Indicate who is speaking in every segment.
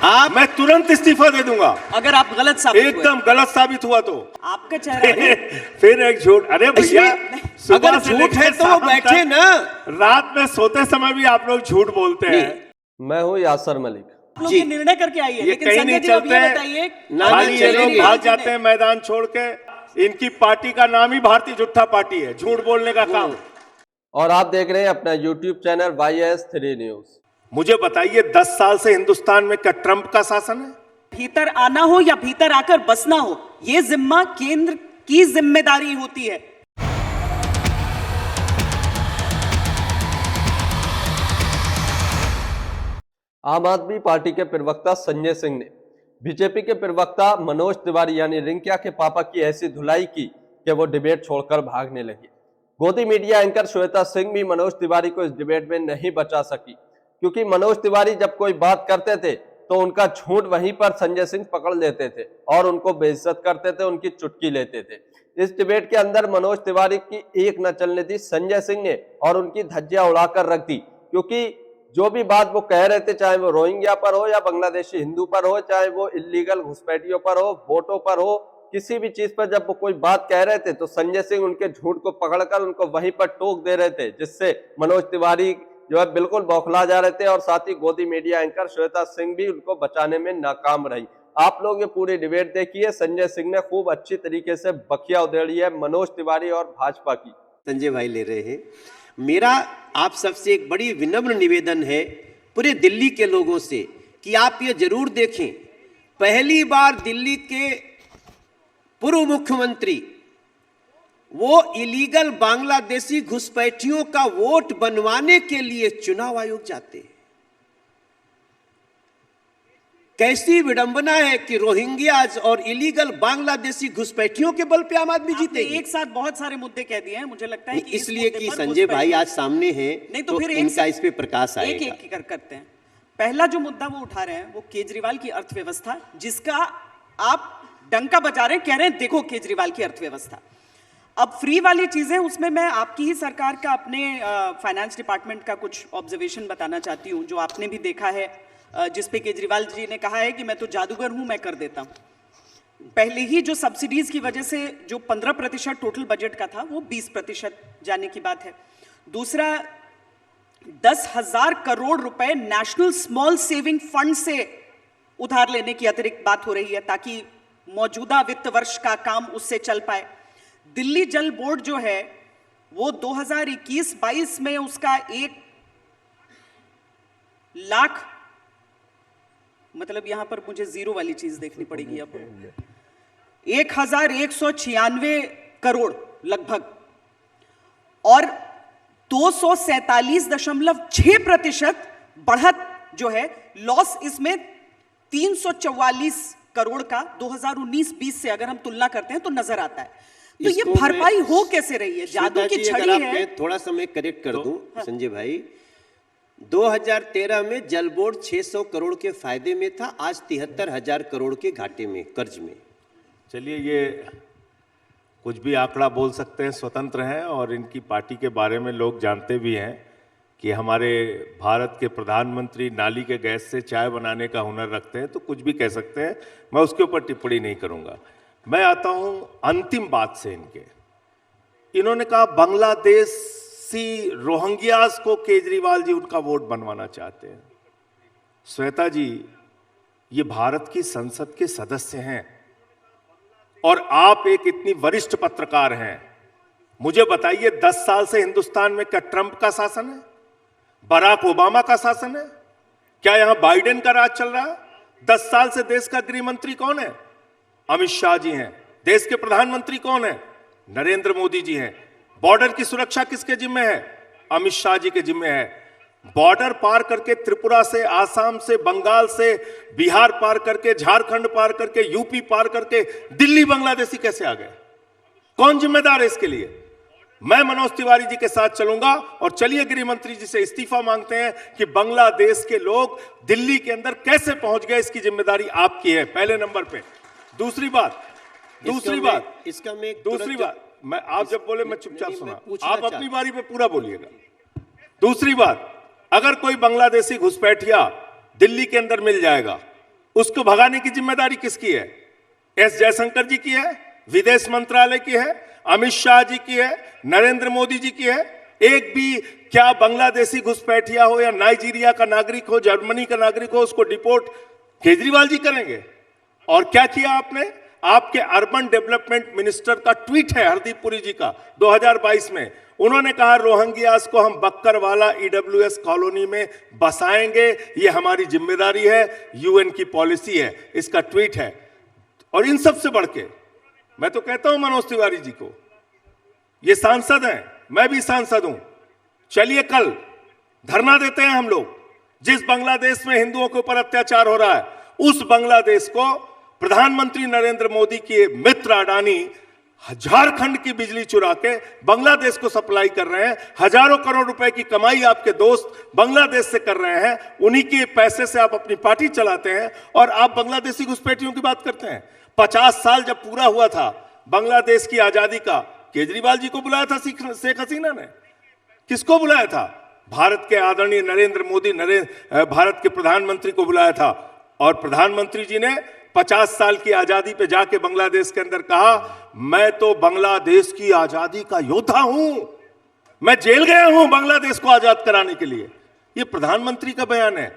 Speaker 1: मैं तुरंत इस्तीफा दे दूंगा
Speaker 2: अगर आप गलत साबित हुए।
Speaker 1: एकदम गलत साबित हुआ तो
Speaker 2: आपका चेहरा
Speaker 1: फिर एक झूठ। अरे भैया
Speaker 3: अगर झूठ है तो वो बैठे ना,
Speaker 1: रात में सोते समय भी आप लोग झूठ बोलते हैं।
Speaker 4: मैं हूँ यासर मलिक।
Speaker 2: आप लोग ये निर्णय करके आइए,
Speaker 1: ये
Speaker 2: लेकिन
Speaker 1: कहीं
Speaker 2: संजय
Speaker 1: नहीं
Speaker 2: जी, अब ये
Speaker 1: चलते।
Speaker 2: बताइए,
Speaker 1: खाली ये लोग भाग जाते हैं मैदान छोड़ के। इनकी पार्टी का नाम ही भारतीय झूठा पार्टी है, झूठ बोलने का काम।
Speaker 4: और आप देख रहे हैं अपना YouTube चैनल YS3 न्यूज।
Speaker 1: मुझे बताइए 10 साल से हिंदुस्तान में क्या ट्रंप का शासन है?
Speaker 2: भीतर आना हो या भीतर आकर बसना हो, ये जिम्मा केंद्र की जिम्मेदारी होती है।
Speaker 4: आम आदमी पार्टी के प्रवक्ता संजय सिंह ने बीजेपी के प्रवक्ता मनोज तिवारी यानी रिंकिया के पापा की ऐसी धुलाई की कि वो डिबेट छोड़कर भागने लगे। गोदी मीडिया एंकर श्वेता सिंह भी मनोज तिवारी को इस डिबेट में नहीं बचा सकी, क्योंकि मनोज तिवारी जब कोई बात करते थे तो उनका झूठ वहीं पर संजय सिंह पकड़ लेते थे और उनको बेइज्जत करते थे, उनकी चुटकी लेते थे। इस डिबेट के अंदर मनोज तिवारी की एक न चलने दी संजय सिंह ने और उनकी धज्जियां उड़ाकर रख दी, क्योंकि जो भी बात वो कह रहे थे, चाहे वो रोहिंग्या पर हो या बांग्लादेशी हिंदू पर हो, चाहे वो इलीगल घुसपैठियों पर हो, वोटों पर हो, किसी भी चीज पर जब वो कोई बात कह रहे थे तो संजय सिंह उनके झूठ को पकड़कर उनको वहीं पर टोक दे रहे थे, जिससे मनोज तिवारी जो है बिल्कुल बौखला जा रहे थे और साथ ही गोदी मीडिया एंकर श्वेता सिंह भी उनको बचाने में नाकाम रही। आप लोग ये पूरी डिबेट देखिए। संजय सिंह ने खूब अच्छी तरीके से बखिया उधेड़ी है मनोज तिवारी और भाजपा की।
Speaker 3: संजय भाई ले रहे हैं। मेरा आप सबसे एक बड़ी विनम्र निवेदन है पूरे दिल्ली के लोगों से कि आप ये जरूर देखें, पहली बार दिल्ली के पूर्व मुख्यमंत्री वो इलीगल बांग्लादेशी घुसपैठियों का वोट बनवाने के लिए चुनाव आयोग जाते हैं। कैसी विडंबना है कि रोहिंग्याज और इलीगल बांग्लादेशी घुसपैठियों के बल पे आम आदमी जीतेगी।
Speaker 2: एक साथ बहुत सारे मुद्दे कह दिए हैं, मुझे लगता है कि
Speaker 3: इसलिए कि संजय भाई आज सामने हैं,
Speaker 2: नहीं तो फिर
Speaker 3: इनका इस पे प्रकाश आएगा।
Speaker 2: एक एक करते हैं। पहला जो मुद्दा वो उठा रहे हैं वो केजरीवाल की अर्थव्यवस्था, जिसका आप डंका बजा रहे हैं, कह रहे हैं देखो केजरीवाल की अर्थव्यवस्था। अब फ्री वाली चीजें, उसमें मैं आपकी ही सरकार का अपने फाइनेंस डिपार्टमेंट का कुछ ऑब्जर्वेशन बताना चाहती हूँ, जो आपने भी देखा है, जिसपे केजरीवाल जी ने कहा है कि मैं तो जादूगर हूं, मैं कर देता हूं। पहले ही जो सब्सिडीज की वजह से जो 15% टोटल बजट का था वो 20% जाने की बात है। दूसरा, 10,000 करोड़ रुपए नेशनल स्मॉल सेविंग फंड से उधार लेने की अतिरिक्त बात हो रही है ताकि मौजूदा वित्त वर्ष का काम उससे चल पाए। दिल्ली जल बोर्ड जो है वो 2021-22 में उसका 1 लाख, मतलब यहां पर मुझे जीरो वाली चीज देखनी पड़ेगी, अब 1196 करोड़ लगभग, और 247.6% बढ़त जो है लॉस, इसमें 344 करोड़ का 2019-20 से अगर हम तुलना करते हैं तो नजर आता है। तो ये भरपाई हो कैसे रही है? जादू की छड़ी है।
Speaker 3: थोड़ा सा मैं करेक्ट कर दूं संजय भाई, 2013 में जल बोर्ड 600 करोड़ के फायदे में था, आज 73,000 करोड़ के घाटे में, कर्ज में।
Speaker 1: चलिए, ये कुछ भी आंकड़ा बोल सकते हैं, स्वतंत्र हैं, और इनकी पार्टी के बारे में लोग जानते भी हैं कि हमारे भारत के प्रधानमंत्री नाली के गैस से चाय बनाने का हुनर रखते हैं, तो कुछ भी कह सकते हैं, मैं उसके ऊपर टिप्पणी नहीं करूंगा। मैं आता हूं अंतिम बात से। इन्होंने कहा बांग्लादेशी रोहिंग्यास को केजरीवाल जी उनका वोट बनवाना चाहते हैं। श्वेता जी, ये भारत की संसद के सदस्य हैं और आप एक इतनी वरिष्ठ पत्रकार हैं। मुझे बताइए 10 साल से हिंदुस्तान में क्या ट्रंप का शासन है? बराक ओबामा का शासन है? क्या यहां बाइडेन का राज चल रहा है? 10 साल से देश का गृह मंत्री कौन है? अमित शाह जी हैं। देश के प्रधानमंत्री कौन है? नरेंद्र मोदी जी हैं। बॉर्डर की सुरक्षा किसके जिम्मे है? अमित शाह जी के जिम्मे है। बॉर्डर पार करके त्रिपुरा से, आसाम से, बंगाल से, बिहार पार करके, झारखंड पार करके, यूपी पार करके दिल्ली बांग्लादेशी कैसे आ गए? कौन जिम्मेदार है इसके लिए? मैं मनोज तिवारी जी के साथ चलूंगा और चलिए गृह मंत्री जी से इस्तीफा मांगते हैं कि बांग्लादेश के लोग दिल्ली के अंदर कैसे पहुंच गए, इसकी जिम्मेदारी आपकी है, पहले नंबर पे। दूसरी बात, मैं आप जब बोले मैं चुपचाप सुना, आप अपनी बारी पे पूरा बोलिएगा। दूसरी बात, अगर कोई बांग्लादेशी घुसपैठिया दिल्ली के अंदर मिल जाएगा उसको भगाने की जिम्मेदारी किसकी है? एस जयशंकर जी की है, विदेश मंत्रालय की है, अमित शाह जी की है, नरेंद्र मोदी जी की है? एक भी क्या बांग्लादेशी घुसपैठिया हो या नाइजीरिया का नागरिक हो, जर्मनी का नागरिक हो, उसको डिपोर्ट केजरीवाल जी करेंगे? और क्या किया आपने? आपके अर्बन डेवलपमेंट मिनिस्टर का ट्वीट है हरदीप पुरी जी का 2022 में, उन्होंने कहा रोहिंग्यास को हम बक्करवाला ईडब्ल्यूएस कॉलोनी में बसाएंगे, ये हमारी जिम्मेदारी है, यूएन की पॉलिसी है, इसका ट्वीट है। और इन सब से बढ़ के मैं तो कहता हूं मनोज तिवारी जी को, ये सांसद हैं, मैं भी सांसद हूं, चलिए कल धरना देते हैं हम लोग। जिस बांग्लादेश में हिंदुओं के ऊपर अत्याचार हो रहा है, उस बांग्लादेश को प्रधानमंत्री नरेंद्र मोदी के मित्र अडानी झारखंड की बिजली चुरा के बांग्लादेश को सप्लाई कर रहे हैं। हजारों करोड़ रुपए की कमाई आपके दोस्त बांग्लादेश से कर रहे हैं, उन्हीं के पैसे से आप अपनी पार्टी चलाते हैं और आप बांग्लादेशी घुसपैठियों की बात करते हैं। 50 साल जब पूरा हुआ था बांग्लादेश की आजादी का, केजरीवाल जी को बुलाया था शेख हसीना ने? किसको बुलाया था? भारत के आदरणीय नरेंद्र मोदी भारत के प्रधानमंत्री को बुलाया था। और प्रधानमंत्री जी ने 50 साल की आजादी पे जाके बांग्लादेश के अंदर कहा, मैं तो बांग्लादेश की आजादी का योद्धा हूं, मैं जेल गया हूं बांग्लादेश को आजाद कराने के लिए। ये प्रधानमंत्री का बयान है।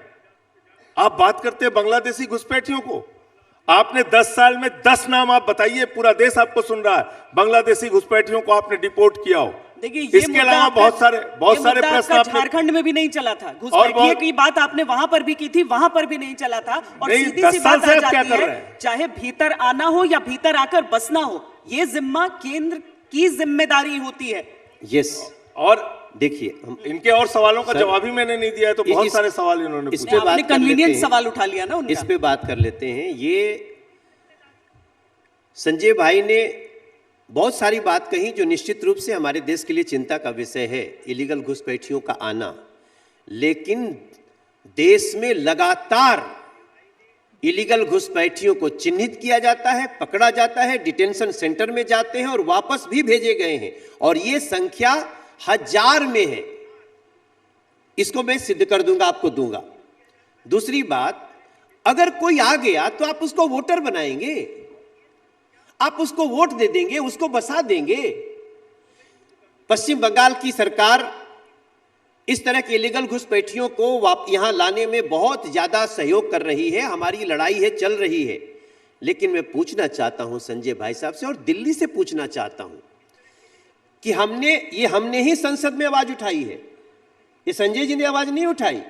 Speaker 1: आप बात करते हैं बांग्लादेशी घुसपैठियों को। आपने 10 साल में 10 नाम आप बताइए, पूरा देश आपको सुन रहा है, बांग्लादेशी घुसपैठियों को आपने डिपोर्ट किया हो।
Speaker 2: देखिए, ये
Speaker 1: इसके अलावा बहुत सारे प्रश्न आपने
Speaker 2: झारखंड में भी नहीं चला था। घुसपैठियों की बात आपने वहां पर भी की थी, वहां पर भी नहीं चला था। और सीधी सी बात आ जाती है, चाहे भीतर आना हो या भीतर आकर बसना हो, ये जिम्मा केंद्र की जिम्मेदारी होती है।
Speaker 3: यस।
Speaker 1: और
Speaker 3: देखिए,
Speaker 1: इनके और सवालों का जवाब ही मैंने नहीं दिया है, तो बहुत सारे सवाल इन्होंने
Speaker 3: इस पे बात
Speaker 2: कन्वीनियंट सवाल उठा लिया ना उनका।
Speaker 3: इस पे बात कर लेते हैं। ये संजय भाई ने बहुत सारी बात कही जो निश्चित रूप से हमारे देश के लिए चिंता का विषय है, इलीगल घुसपैठियों का आना। लेकिन देश में लगातार इलीगल घुसपैठियों को चिन्हित किया जाता है, पकड़ा जाता है, डिटेंशन सेंटर में जाते हैं और वापस भी भेजे गए हैं, और ये संख्या 1000 में है। इसको मैं सिद्ध कर दूंगा, आपको दूंगा। दूसरी बात, अगर कोई आ गया तो आप उसको वोटर बनाएंगे, आप उसको वोट दे देंगे, उसको बसा देंगे। पश्चिम बंगाल की सरकार इस तरह के इलीगल घुसपैठियों को यहां लाने में बहुत ज्यादा सहयोग कर रही है। हमारी लड़ाई है, चल रही है। लेकिन मैं पूछना चाहता हूं संजय भाई साहब से, और दिल्ली से पूछना चाहता हूं कि हमने ही संसद में आवाज उठाई है, ये संजय जी ने आवाज नहीं उठाई,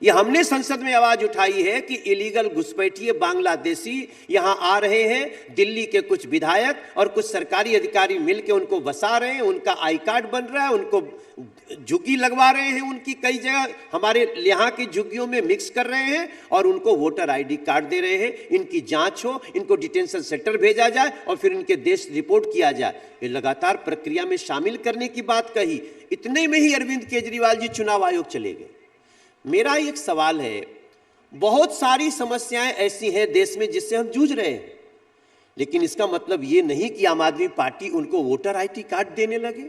Speaker 3: ये हमने संसद में आवाज उठाई है कि इलीगल घुसपैठिए बांग्लादेशी यहां आ रहे हैं। दिल्ली के कुछ विधायक और कुछ सरकारी अधिकारी मिलकर उनको बसा रहे हैं, उनका आई कार्ड बन रहा है, उनको झुग्गी लगवा रहे हैं, उनकी कई जगह हमारे यहाँ की झुग्गियों में मिक्स कर रहे हैं और उनको वोटर आईडी कार्ड दे रहे हैं। इनकी जांच हो, इनको डिटेंशन सेंटर भेजा जाए और फिर इनके देश रिपोर्ट किया जाए। ये लगातार प्रक्रिया में शामिल करने की बात कही। इतने में ही अरविंद केजरीवाल जी चुनाव आयोग चले गए। मेरा एक सवाल है, बहुत सारी समस्याएं ऐसी हैं देश में जिससे हम जूझ रहे हैं, लेकिन इसका मतलब ये नहीं कि आम आदमी पार्टी उनको वोटर आईडी कार्ड देने लगे।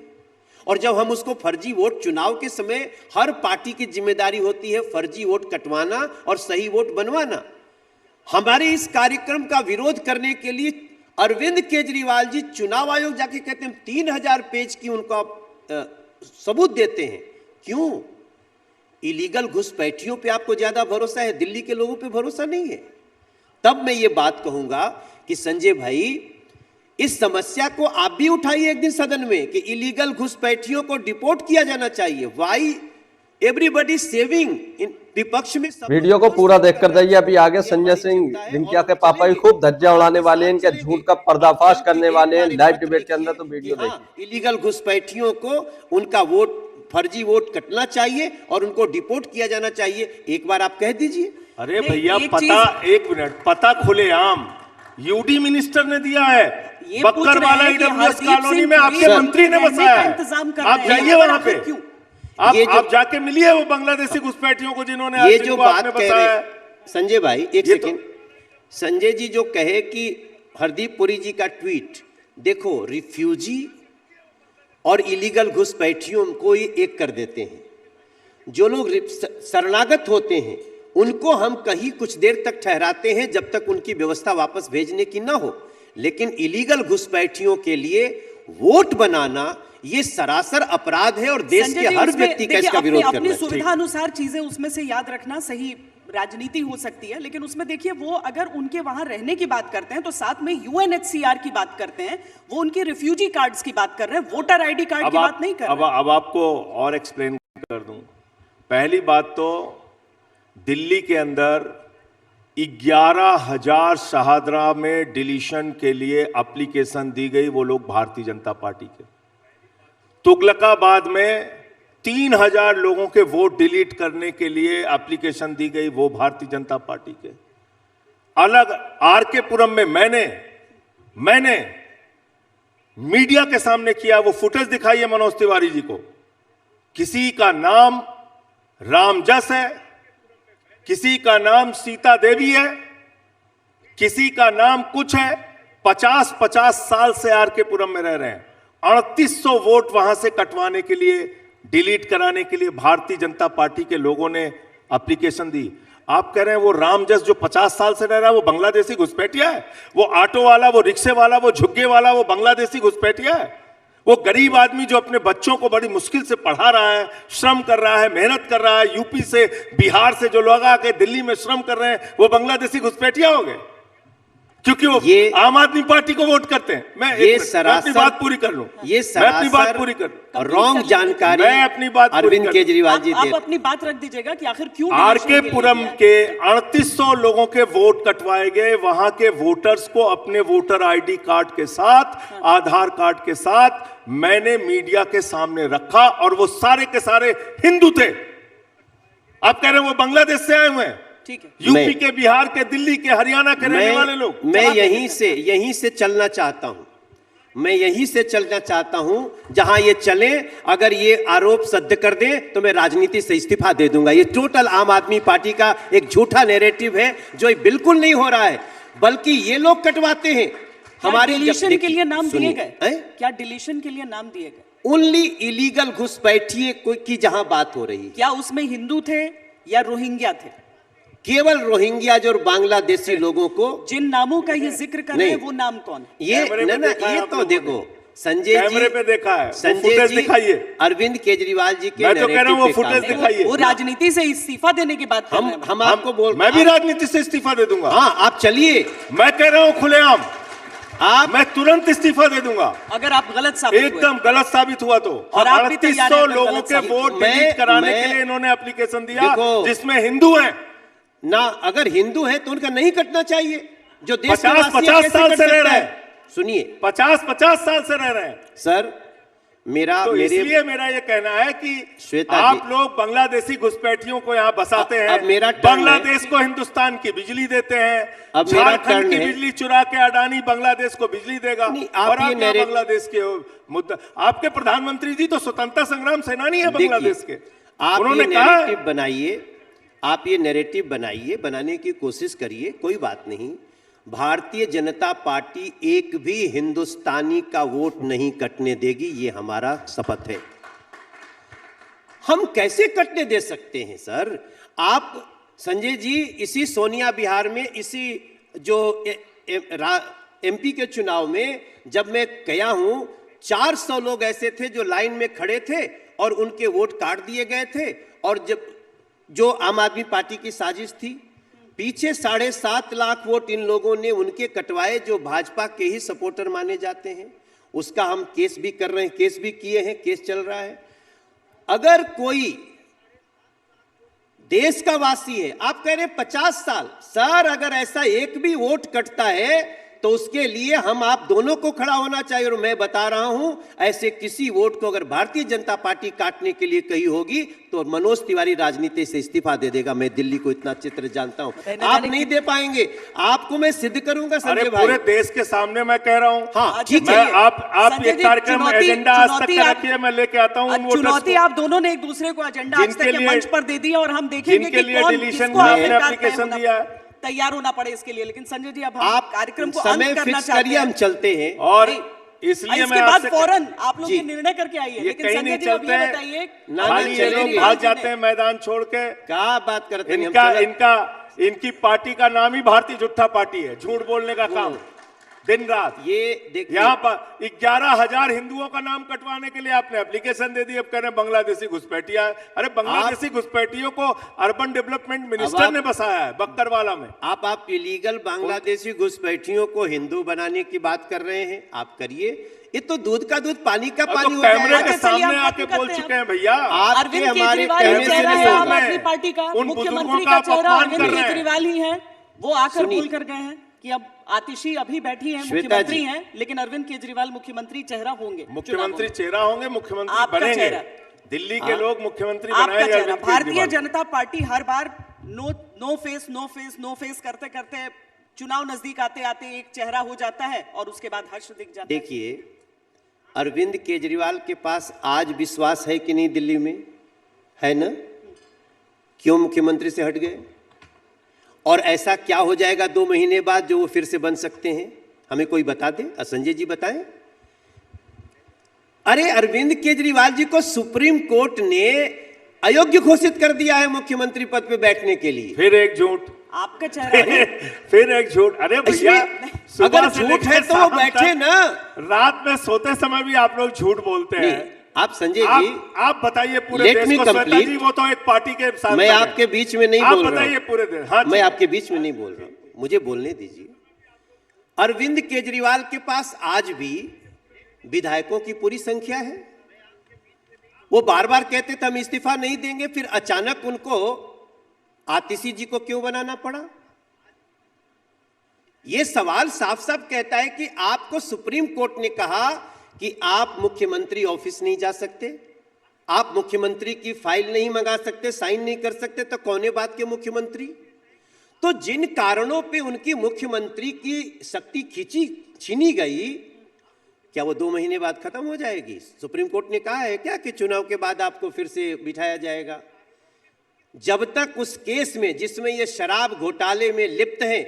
Speaker 3: और जब हम उसको फर्जी वोट, चुनाव के समय हर पार्टी की जिम्मेदारी होती है फर्जी वोट कटवाना और सही वोट बनवाना। हमारे इस कार्यक्रम का विरोध करने के लिए अरविंद केजरीवाल जी चुनाव आयोग जाके कहते हैं 3000 पेज की उनको सबूत देते हैं। क्यों? इलीगल घुसपैठियों पे आपको ज्यादा भरोसा है, दिल्ली के लोगों पे भरोसा नहीं है। तब मैं ये बात कहूंगा कि संजय भाई, इस समस्या को आप भी उठाइए एक दिन सदन में कि इलीगल घुसपैठियों को डिपोर्ट किया जाना चाहिए। व्हाई एवरीबॉडी सेविंग इन विपक्ष में।
Speaker 4: वीडियो को पूरा देखकर जाइए। अभी आगे संजय सिंह रिंकिया के पापा ही खूब धज्जियां उड़ाने वाले हैं, इनके झूठ का पर्दाफाश करने वाले हैं लाइव डिबेट के अंदर, तो वीडियो देखिए।
Speaker 3: इलीगल घुसपैठियों को उनका वोट, फर्जी वोट कटना चाहिए और उनको डिपोर्ट किया जाना चाहिए। एक बार आप कह दीजिए।
Speaker 1: अरे भैया, पता, एक मिनट, पता खुलेआम यूडी मिनिस्टर ने दिया है, बक्करवाला ईडब्ल्यूएस कॉलोनी में आपके मंत्री ने बसाया है। आप जाइए वहां पे, आप जाके मिलिए वो बांग्लादेशी घुसपैठियों को जिन्होंने
Speaker 3: ये जो बात कह रहे हैं संजय भाई, एक सेकंड। संजय जी जो कहे कि हरदीप पुरी जी का ट्वीट देखो, रिफ्यूजी और इलीगल घुसपैठियों को ही एक कर देते हैं। जो लोग शरणागत होते हैं उनको हम कहीं कुछ देर तक ठहराते हैं जब तक उनकी व्यवस्था वापस भेजने की ना हो। लेकिन इलीगल घुसपैठियों के लिए वोट बनाना ये सरासर अपराध है और देश
Speaker 2: संजय
Speaker 3: के
Speaker 2: जी,
Speaker 3: हर
Speaker 2: उसमें
Speaker 3: व्यक्ति का
Speaker 2: देखिए,
Speaker 3: इसका
Speaker 2: अपनी
Speaker 3: विरोध
Speaker 2: अपनी
Speaker 3: करना
Speaker 2: सुविधा
Speaker 3: चाहिए।
Speaker 2: अनुसार चीजें उसमें से याद रखना सही राजनीति हो सकती है, लेकिन उसमें देखिए वो अगर उनके वहां रहने की बात करते हैं तो साथ में यूएनएचसीआर की बात करते हैं, वो उनके रिफ्यूजी कार्ड्स की बात कर रहे हैं, वोटर आईडी कार्ड की बात नहीं कर रहे हैं।
Speaker 1: अब आपको और एक्सप्लेन कर दूं। पहली बात तो दिल्ली के अंदर 11,000 शहादरा में डिलीशन के लिए एप्लीकेशन दी गई, वो लोग भारतीय जनता पार्टी के। तुगलकाबाद में 3,000 लोगों के वोट डिलीट करने के लिए एप्लीकेशन दी गई, वो भारतीय जनता पार्टी के। अलग आरके पुरम में मैंने मीडिया के सामने किया, वो फुटेज दिखाई है मनोज तिवारी जी को। किसी का नाम रामजस है, किसी का नाम सीता देवी है, किसी का नाम कुछ है। 50-50 साल से आरके पुरम में रह रहे हैं। 3800 वोट वहां से कटवाने के लिए, डिलीट कराने के लिए भारतीय जनता पार्टी के लोगों ने एप्लीकेशन दी। आप कह रहे हैं वो रामजस जो 50 साल से रह रहा है वो बांग्लादेशी घुसपैठिया है? वो ऑटो वाला, वो रिक्शे वाला, वो झुग्गे वाला, वो बांग्लादेशी घुसपैठिया है? वो गरीब आदमी जो अपने बच्चों को बड़ी मुश्किल से पढ़ा रहा है, श्रम कर रहा है, मेहनत कर रहा है, यूपी से, बिहार से जो लोग आके दिल्ली में श्रम कर रहे हैं, वो बांग्लादेशी घुसपैठिया हो गए क्योंकि वो
Speaker 3: ये
Speaker 1: आम आदमी पार्टी को वोट करते हैं। मैं अपनी बात पूरी कर लूं।
Speaker 3: ये
Speaker 1: मैं अपनी बात पूरी कर लूं।
Speaker 3: रॉन्ग जानकारी
Speaker 1: मैं अपनी बात पूरी
Speaker 3: अरविंद
Speaker 1: कर-
Speaker 3: केजरीवाल जी
Speaker 2: आप
Speaker 3: दे।
Speaker 2: अपनी बात रख दीजिएगा कि आखिर क्यों
Speaker 1: आरके
Speaker 2: डिलीशन
Speaker 1: पुरम
Speaker 2: लिए
Speaker 1: के 3800 लोगों के वोट कटवाए गए। वहां के वोटर्स को अपने वोटर आईडी कार्ड के साथ, आधार कार्ड के साथ मैंने मीडिया के सामने रखा और वो सारे के सारे हिंदू थे। आप कह रहे हैं वो बांग्लादेश से आए हुए हैं?
Speaker 2: ठीक है।
Speaker 1: यूपी के, बिहार के, दिल्ली के, हरियाणा के रहने वाले लोग।
Speaker 3: मैं यहीं से चलना चाहता हूं। मैं यहीं से चलना चाहता हूं जहां ये चले। अगर ये आरोप सत्य कर दें तो मैं राजनीति से इस्तीफा दे दूंगा। ये टोटल आम आदमी पार्टी का एक झूठा नैरेटिव है जो बिल्कुल नहीं हो रहा है, बल्कि ये लोग कटवाते हैं। हमारे
Speaker 2: डिलीशन के लिए नाम दिए गए?
Speaker 3: हैं?
Speaker 2: क्या डिलीशन के लिए नाम दिए गए?
Speaker 3: ओनली इलीगल घुसपैठिए की जहां बात हो रही है,
Speaker 2: क्या उसमें हिंदू थे या रोहिंग्या थे?
Speaker 3: केवल रोहिंग्या और बांग्लादेशी लोगों को
Speaker 2: जिन नामों का ये जिक्र कर रहे हैं वो नाम कौन है?
Speaker 3: ये
Speaker 1: कैमरे पे
Speaker 3: ना
Speaker 1: देखा है
Speaker 3: ये
Speaker 1: आप
Speaker 3: तो
Speaker 1: लोगों
Speaker 3: देखो
Speaker 1: ने?
Speaker 3: संजय जी,
Speaker 1: कैमरे पे देखा है, वो
Speaker 3: संजय
Speaker 1: फुटेज
Speaker 3: जी
Speaker 1: दिखाइए।
Speaker 3: अरविंद केजरीवाल जी के
Speaker 1: मैं तो कह रहा हूं वो
Speaker 3: narrative पे
Speaker 1: फुटेज
Speaker 3: काम है।
Speaker 1: दिखाइए।
Speaker 2: वो राजनीति से इस्तीफा देने की बात कर रहे हैं।
Speaker 3: हम आपको बोल
Speaker 1: मैं भी राजनीति से इस्तीफा दे दूंगा।
Speaker 3: हाँ आप चलिए।
Speaker 1: मैं कह रहा हूं खुलेआम,
Speaker 3: आप
Speaker 1: मैं तुरंत इस्तीफा दे दूंगा
Speaker 2: अगर आप गलत साबित हुए।
Speaker 1: एकदम गलत साबित हुआ तो।
Speaker 2: और आप भी तैयार हैं
Speaker 1: 3800
Speaker 2: अगर
Speaker 1: लोगों
Speaker 2: गलत
Speaker 1: के
Speaker 2: साबित हुए।
Speaker 1: वोट डिलीट कराने
Speaker 3: मैं-
Speaker 1: के लिए इन्होंने एप्लीकेशन दिया
Speaker 3: देखो,
Speaker 1: जिसमें हिंदू हैं।
Speaker 3: ना अगर हिंदू है तो उनका नहीं कटना चाहिए। जो देश
Speaker 1: 50 साल से रह रहे हैं।
Speaker 3: सुनिए
Speaker 1: 50 साल से रह रहे हैं।
Speaker 3: सर,
Speaker 1: तो इसलिए मेरा ये कहना है कि
Speaker 3: श्वेता
Speaker 1: आप
Speaker 3: जी-
Speaker 1: लोग बांग्लादेशी घुसपैठियों को यहाँ बसाते हैं।
Speaker 3: अब मेरा टर्न
Speaker 1: बांग्लादेश को हिंदुस्तान की बिजली देते हैं।
Speaker 3: अब मेरा
Speaker 1: झारखंड
Speaker 3: टर्न
Speaker 1: की
Speaker 3: है।
Speaker 1: बिजली चुरा के अडानी बांग्लादेश को बिजली देगा।
Speaker 3: नहीं, आप
Speaker 1: और
Speaker 3: ये
Speaker 1: आप यहाँ
Speaker 3: narrative-
Speaker 1: बांग्लादेश के मुद्दा, आपके प्रधानमंत्री जी तो स्वतंत्रता संग्राम सेनानी है बांग्लादेश के।
Speaker 3: आप
Speaker 1: उन्होंने
Speaker 3: ये
Speaker 1: कहा
Speaker 3: नैरेटिव बनाइए, आप ये नैरेटिव बनाइए, बनाने की कोशिश करिए, कोई बात नहीं। भारतीय जनता पार्टी एक भी हिंदुस्तानी का वोट नहीं कटने देगी, ये हमारा शपथ है। हम कैसे कटने दे सकते हैं सर? आप संजय जी, इसी सोनिया बिहार में, इसी जो एमपी के चुनाव में जब मैं गया हूं, 400 लोग ऐसे थे जो लाइन में खड़े थे और उनके वोट काट दिए गए थे। और जब जो आम आदमी पार्टी की साजिश थी, पीछे 7.5 लाख वोट इन लोगों ने उनके कटवाए जो भाजपा के ही सपोर्टर माने जाते हैं। उसका हम केस भी कर रहे हैं, केस भी किए हैं, केस चल रहा है। अगर कोई देश का वासी है, आप कह रहे हैं 50 साल, सर अगर ऐसा एक भी वोट कटता है तो उसके लिए हम आप दोनों को खड़ा होना चाहिए। और मैं बता रहा हूं, ऐसे किसी वोट को अगर भारतीय जनता पार्टी काटने के लिए कही होगी तो मनोज तिवारी राजनीति से इस्तीफा दे देगा। मैं दिल्ली को इतना चित्र जानता हूं, आप नहीं दे पाएंगे। आपको मैं सिद्ध करूंगा संजय
Speaker 1: अरे
Speaker 3: भाई।
Speaker 1: पूरे देश के सामने मैं कह रहा हूं।
Speaker 3: हाँ ठीक
Speaker 1: मैं
Speaker 3: है।
Speaker 1: आप
Speaker 2: संजय
Speaker 1: एक
Speaker 2: जी,
Speaker 1: कार्यक्रम
Speaker 2: चुनौती-
Speaker 1: एजेंडा आज तक
Speaker 2: चुनौती
Speaker 1: का
Speaker 2: आप-
Speaker 1: रखिए, मैं लेके आता हूं उन वोटर्स
Speaker 2: चुनौती
Speaker 1: को।
Speaker 2: आप दोनों ने एक दूसरे को एजेंडा आज
Speaker 1: जिनके
Speaker 2: तक के
Speaker 1: लिए-
Speaker 2: मंच पर दे दिया और हम देखेंगे
Speaker 1: जिनके
Speaker 2: कि
Speaker 1: लिए
Speaker 2: कौन
Speaker 1: डिलीशन
Speaker 2: किसको
Speaker 1: में आपने
Speaker 2: आखिरकार
Speaker 1: एप्लीकेशन
Speaker 2: तय होना-
Speaker 1: दिया है।
Speaker 2: तैयार होना पड़े इसके लिए। लेकिन संजय जी अब हम
Speaker 3: आप
Speaker 2: कार्यक्रम को
Speaker 3: समय
Speaker 2: अंत करना
Speaker 3: फिक्स
Speaker 2: चाहते
Speaker 3: करिए, हम
Speaker 2: हैं।
Speaker 3: चलते हैं।
Speaker 1: और
Speaker 2: नहीं,
Speaker 1: इसलिए
Speaker 2: इसके
Speaker 1: मैं
Speaker 2: बाद
Speaker 1: आपसे
Speaker 2: फौरन आप लोग
Speaker 3: जी।
Speaker 2: ये निर्णय करके आइए।
Speaker 1: ये
Speaker 2: लेकिन
Speaker 1: कहीं
Speaker 2: संजय
Speaker 1: नहीं
Speaker 2: जी, अब ये
Speaker 1: चलते,
Speaker 2: बताइए,
Speaker 3: ना
Speaker 1: खाली ये लोग
Speaker 3: चलेंगे।
Speaker 1: भाग जाते हैं मैदान छोड़ के।
Speaker 3: क्या बात करते हैं हम?
Speaker 1: इनका
Speaker 3: चलो-
Speaker 1: इनका इनकी पार्टी का नाम ही भारतीय झूठा पार्टी है, झूठ बोलने का काम दिन रात।
Speaker 3: ये देखिए,
Speaker 1: यहाँ पर 11,000 हिंदुओं का नाम कटवाने के लिए आपने एप्लीकेशन दे दी, अब कह रहे हैं बांग्लादेशी घुसपैठिया। अरे बांग्लादेशी घुसपैठियों को अर्बन डेवलपमेंट मिनिस्टर ने बसाया है बक्करवाला में।
Speaker 3: आप इलीगल बांग्लादेशी घुसपैठियों को हिंदू बनाने की बात कर रहे हैं, आप करिए। ये तो दूध का दूध पानी का
Speaker 1: अब
Speaker 3: पानी
Speaker 1: तो
Speaker 3: हो
Speaker 1: कैमरे
Speaker 3: जाएगा।
Speaker 1: के
Speaker 2: चलिए,
Speaker 1: सामने
Speaker 2: हम
Speaker 1: आके
Speaker 2: खत्म
Speaker 1: बोल
Speaker 2: करते हैं।
Speaker 1: चुके हैं भैया।
Speaker 3: आपके
Speaker 2: अरविंद
Speaker 3: हमारे
Speaker 2: केजरीवाल
Speaker 3: कहने
Speaker 2: ये
Speaker 3: से
Speaker 2: चेहरा
Speaker 3: नहीं
Speaker 2: है
Speaker 3: होगा।
Speaker 2: आम आदमी पार्टी का,
Speaker 1: उन
Speaker 2: मुख्यमंत्री
Speaker 1: बुजुर्गों
Speaker 2: का
Speaker 1: का
Speaker 2: चेहरा
Speaker 1: अपमान
Speaker 2: अरविंद
Speaker 1: कर रहे हैं।
Speaker 2: केजरीवाल ही है। वो आकर
Speaker 3: सुनिए।
Speaker 2: बोल कर गए हैं कि अब आतिशी अभी बैठी हैं,
Speaker 3: श्वेता
Speaker 2: मुख्यमंत्री
Speaker 3: जी।
Speaker 2: हैं, लेकिन अरविंद केजरीवाल मुख्यमंत्री चेहरा होंगे,
Speaker 1: मुख्यमंत्री चेहरा होंगे, मुख्यमंत्री
Speaker 2: आपका
Speaker 1: बनेंगे।
Speaker 2: चेहरा।
Speaker 1: दिल्ली के लोग मुख्यमंत्री
Speaker 2: आपका
Speaker 1: बनाएंगे
Speaker 2: चेहरा।
Speaker 1: अरविंद
Speaker 2: भारतीय
Speaker 1: केजरीवाल।
Speaker 2: जनता पार्टी हर बार नो फेस करते करते चुनाव नजदीक आते आते एक चेहरा हो जाता है और उसके बाद हर्ष दिख जाता है।
Speaker 3: देखिए, अरविंद केजरीवाल के पास आज विश्वास है कि नहीं दिल्ली में? है ना? क्यों मुख्यमंत्री से हट गए? और ऐसा क्या हो जाएगा 2 महीने बाद जो वो फिर से बन सकते हैं? हमें कोई बता दे, संजय जी बताएं। अरे अरविंद केजरीवाल जी को सुप्रीम कोर्ट ने अयोग्य घोषित कर दिया है मुख्यमंत्री पद पे बैठने के लिए।
Speaker 1: फिर एक झूठ,
Speaker 2: आपका चेहरा है।
Speaker 1: फिर एक झूठ। अरे भैया,
Speaker 3: इसमें
Speaker 1: सुबह
Speaker 3: अगर
Speaker 1: से
Speaker 3: झूठ
Speaker 1: लेकर
Speaker 3: है तो वो
Speaker 1: शाम
Speaker 3: बैठे
Speaker 1: तक,
Speaker 3: ना।
Speaker 1: रात में सोते समय भी आप लोग झूठ बोलते
Speaker 3: नहीं,
Speaker 1: हैं।
Speaker 3: आप संजय जी,
Speaker 1: आप बताइए पूरे
Speaker 3: Let
Speaker 1: देश
Speaker 3: me
Speaker 1: को। श्वेता
Speaker 3: complete.
Speaker 1: जी, वो तो एक पार्टी के साथ
Speaker 3: मैं
Speaker 1: है।
Speaker 3: आपके बीच में नहीं
Speaker 1: आप
Speaker 3: बोल रहा
Speaker 1: बताइए
Speaker 3: हूं।
Speaker 1: पूरे देश। हाँ,
Speaker 3: मैं आपके बीच में नहीं बोल रहा हूं, मुझे बोलने दीजिए। अरविंद केजरीवाल के पास आज भी विधायकों की पूरी संख्या है। वो बार बार कहते थे हम इस्तीफा नहीं देंगे, फिर अचानक उनको आतिशी जी को क्यों बनाना पड़ा? यह सवाल साफ साफ कहता है कि आपको सुप्रीम कोर्ट ने कहा कि आप मुख्यमंत्री ऑफिस नहीं जा सकते, आप मुख्यमंत्री की फाइल नहीं मंगा सकते, साइन नहीं कर सकते, तो कौने बात के मुख्यमंत्री? तो जिन कारणों पे उनकी मुख्यमंत्री की शक्ति छीनी गई, क्या वो 2 महीने बाद खत्म हो जाएगी? सुप्रीम कोर्ट ने कहा है क्या कि चुनाव के बाद आपको फिर से बिठाया जाएगा? जब तक उस केस में जिसमें ये शराब घोटाले में लिप्त हैं,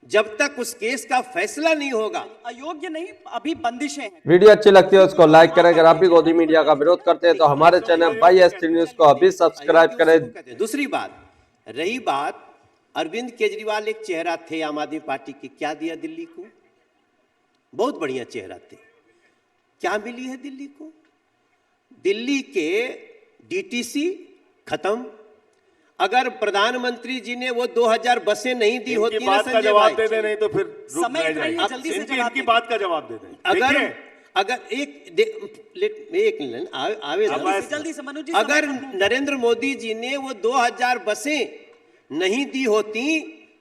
Speaker 3: जब तक उस केस का फैसला नहीं होगा।
Speaker 2: अयोग्य नहीं, अभी बंदिशें हैं।
Speaker 4: वीडियो अच्छी लगती है उसको लाइक करें। अगर आप भी गोदी मीडिया का विरोध करते हैं तो हमारे चैनल YST न्यूज को अभी सब्सक्राइब करें।
Speaker 3: दूसरी बात, रही बात अरविंद केजरीवाल एक चेहरा थे आम आदमी पार्टी के, क्या दिया दिल्ली को? बहुत बढ़िया चेहरा थे। क्या मिली है दिल्ली को? दिल्ली के DTC खत्म। अगर प्रधानमंत्री जी ने वो 2000 बसें नहीं दी होती
Speaker 1: इनकी
Speaker 3: ना
Speaker 1: बात का
Speaker 3: संजय
Speaker 1: जवाब
Speaker 3: भाई,
Speaker 1: दे दे, नहीं तो फिर रुक
Speaker 2: समय
Speaker 1: नहीं
Speaker 2: कहीं
Speaker 1: जाएगी।
Speaker 2: जल्दी से
Speaker 1: इनकी
Speaker 2: जवाब
Speaker 1: इनकी
Speaker 2: दे
Speaker 1: बात का जवाब दे दें।
Speaker 3: अगर
Speaker 1: देखिए,
Speaker 3: अगर
Speaker 2: जल्दी से मनोज जी,
Speaker 3: अगर
Speaker 2: समय खत्म।
Speaker 3: नरेंद्र मोदी जी ने वो 2000 बसें नहीं दी होती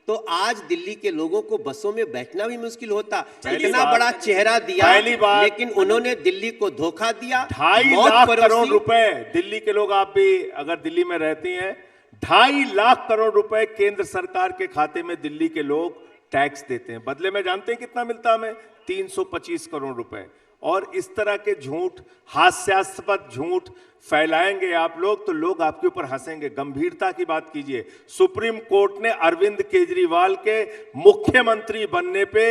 Speaker 3: तो आज दिल्ली के लोगों को बसों में बैठना भी मुश्किल होता।
Speaker 1: पहली
Speaker 3: इतना
Speaker 1: बात-
Speaker 3: बड़ा चेहरा दिया,
Speaker 1: पहली बात-
Speaker 3: लेकिन उन्होंने दिल्ली को धोखा दिया।
Speaker 1: 2.5
Speaker 3: मौत
Speaker 1: लाख
Speaker 3: परोसी।
Speaker 1: करोड़ रुपए दिल्ली के लोग, आप भी अगर दिल्ली में रहती हैं, 2.5 लाख करोड़ रुपए केंद्र सरकार के खाते में दिल्ली के लोग टैक्स देते हैं। बदले में जानते हैं कितना मिलता है हमें? 325 करोड़ रुपए। और इस तरह के झूठ, हास्यास्पद झूठ फैलाएंगे आप लोग तो लोग आपके ऊपर हंसेंगे। गंभीरता की बात कीजिए। सुप्रीम कोर्ट ने अरविंद केजरीवाल के मुख्यमंत्री बनने पे,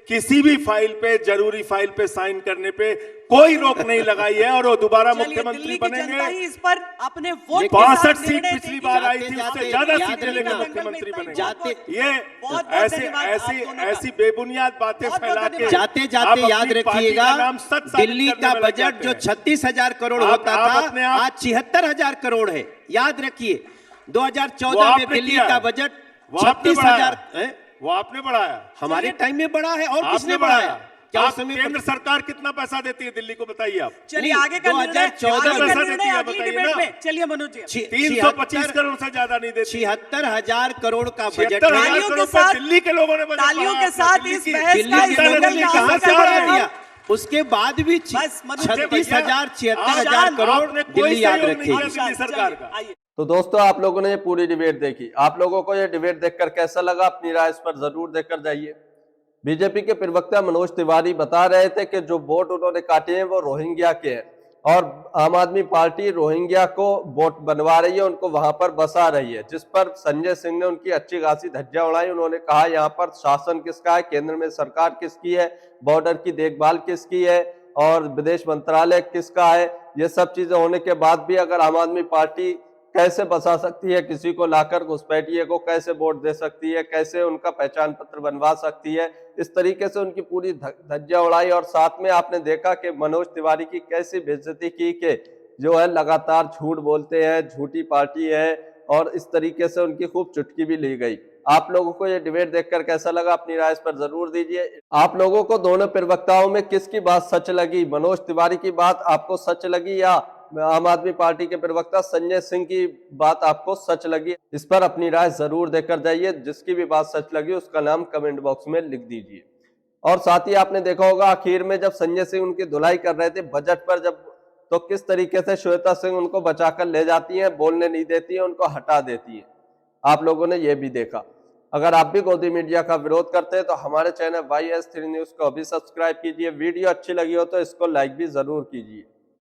Speaker 1: किसी भी फाइल पे, जरूरी फाइल पे साइन करने पे कोई रोक नहीं लगाई है और वो दोबारा
Speaker 2: चलिए,
Speaker 1: मुख्यमंत्री
Speaker 2: दिल्ली की जनता
Speaker 1: बनेंगे।
Speaker 2: ही इस पर अपने वोट के
Speaker 1: 62
Speaker 2: साथ
Speaker 1: सीट
Speaker 2: निर्णय
Speaker 1: पिछली
Speaker 2: देगी।
Speaker 1: बार आई थी,
Speaker 3: जाते-
Speaker 1: उससे ज्यादा
Speaker 3: याद
Speaker 1: सीटें
Speaker 3: रखना।
Speaker 1: लेकर मुख्यमंत्री बनेंगे।
Speaker 3: जाते-
Speaker 1: ये
Speaker 2: बहुत
Speaker 1: ऐसी
Speaker 2: धन्यवाद
Speaker 1: ऐसी
Speaker 2: आप दोनों का।
Speaker 1: ऐसी बेबुनियाद बातें
Speaker 2: बहुत
Speaker 1: फैला के
Speaker 2: धन्यवाद।
Speaker 3: जाते
Speaker 1: आप
Speaker 3: जाते
Speaker 1: अपनी
Speaker 3: याद
Speaker 1: पार्टी
Speaker 3: रखिएगा,
Speaker 1: का नाम सच साबित
Speaker 3: दिल्ली
Speaker 1: करने
Speaker 3: का
Speaker 1: में लग
Speaker 3: बजट
Speaker 1: जाते
Speaker 3: जो
Speaker 1: हैं।
Speaker 3: 36,000 करोड़
Speaker 1: आप
Speaker 3: होता था,
Speaker 1: अपने आप-
Speaker 3: आज 76,000 करोड़ है। याद रखिए,
Speaker 1: वो
Speaker 3: 2014 में
Speaker 1: आपने
Speaker 3: दिल्ली
Speaker 1: किया
Speaker 3: का
Speaker 1: है।
Speaker 3: बजट
Speaker 1: वो आपने
Speaker 3: 36,000
Speaker 1: बढ़ाया।
Speaker 3: है।
Speaker 1: वो आपने बढ़ाया,
Speaker 3: हमारे टाइम में बढ़ा है और
Speaker 1: आपने
Speaker 3: किसने बढ़ाया? क्या उस
Speaker 1: आप
Speaker 3: समय
Speaker 1: केंद्र सरकार कितना पैसा देती है दिल्ली को, बताइए आप।
Speaker 2: चलिए
Speaker 3: नहीं,
Speaker 2: आगे का निर्णय
Speaker 3: 2014
Speaker 2: आगे का
Speaker 1: पैसा
Speaker 2: निर्णय
Speaker 1: देती है,
Speaker 2: अगली
Speaker 1: बताइए
Speaker 2: डिबेट
Speaker 1: ना।
Speaker 2: में। चलिए मनोज जी,
Speaker 1: 325 करोड़ से ज्यादा नहीं देती।
Speaker 3: 76,000 करोड़ का बजट
Speaker 1: 76,000
Speaker 3: है।
Speaker 2: तालियों
Speaker 1: करोड़
Speaker 2: के
Speaker 1: रुपए
Speaker 2: साथ-
Speaker 1: दिल्ली के लोगों ने बजट
Speaker 2: तालियों
Speaker 1: बढ़ाया
Speaker 2: के साथ
Speaker 1: दिल्ली
Speaker 2: इस
Speaker 1: की-
Speaker 2: बहस
Speaker 3: दिल्ली
Speaker 2: का
Speaker 3: के
Speaker 2: इस
Speaker 3: लोगों
Speaker 2: दंगल
Speaker 3: ने
Speaker 2: का
Speaker 3: कहां
Speaker 2: अंत
Speaker 3: से
Speaker 2: कर
Speaker 3: बढ़ा
Speaker 2: रहे हैं
Speaker 3: दिया? उसके बाद भी
Speaker 2: बस, मनोज जी,
Speaker 3: 36,000
Speaker 1: आप
Speaker 3: 76,000 करोड़
Speaker 1: आपने कोई
Speaker 3: दिल्ली याद
Speaker 1: सहयोग नहीं
Speaker 3: रखिएगा।
Speaker 1: किया दिल्ली सरकार का।
Speaker 2: आइए।
Speaker 4: तो दोस्तों, आप लोगों ने ये पूरी डिबेट देखी। आप लोगों को ये डिबेट देखकर कैसा लगा, अपनी राय इस पर जरूर देकर जाइए। बीजेपी के प्रवक्ता मनोज तिवारी बता रहे थे कि जो वोट उन्होंने काटे हैं वो रोहिंग्या के हैं। और आम आदमी पार्टी रोहिंग्या को वोट बनवा रही है, उनको वहां पर बसा रही है, जिस पर संजय सिंह ने उनकी अच्छी खासी धज्जियां उड़ाई। उन्होंने कहा यहाँ पर शासन किसका है, केंद्र में सरकार किसकी है, बॉर्डर की देखभाल किसकी है और विदेश मंत्रालय किसका है। ये सब चीजें होने के बाद भी अगर आम आदमी पार्टी कैसे बसा सकती है किसी को लाकर, घुसपैठिए को कैसे वोट दे सकती है, कैसे उनका पहचान पत्र बनवा सकती है, इस तरीके से उनकी पूरी धज्जियां उड़ाई। और साथ में आपने देखा कि मनोज तिवारी की कैसी बेइज्जती की कि जो है लगातार झूठ बोलते हैं, झूठी पार्टी है, और इस तरीके से उनकी खूब चुटकी भी ली गई। आप लोगों को ये डिबेट देखकर कैसा लगा, अपनी राय इस पर जरूर दीजिए। आप लोगों को दोनों प्रवक्ताओं में किसकी बात सच लगी, मनोज तिवारी की बात आपको सच लगी या आम आदमी पार्टी के प्रवक्ता संजय सिंह की बात आपको सच लगी? इस पर अपनी राय जरूर देकर जाइए। जिसकी भी बात सच लगी उसका नाम कमेंट बॉक्स में लिख दीजिए। और साथ ही आपने देखा होगा आखिर में जब संजय सिंह उनकी धुलाई कर रहे थे बजट पर, जब तो किस तरीके से श्वेता सिंह उनको बचाकर ले जाती हैं, बोलने नहीं देती हैं, उनको हटा देती हैं। आप लोगों ने यह भी देखा। अगर आप भी गोदी मीडिया का विरोध करते हैं तो हमारे चैनल YS3 न्यूज को अभी सब्सक्राइब कीजिए। वीडियो अच्छी लगी हो तो इसको लाइक भी जरूर कीजिए।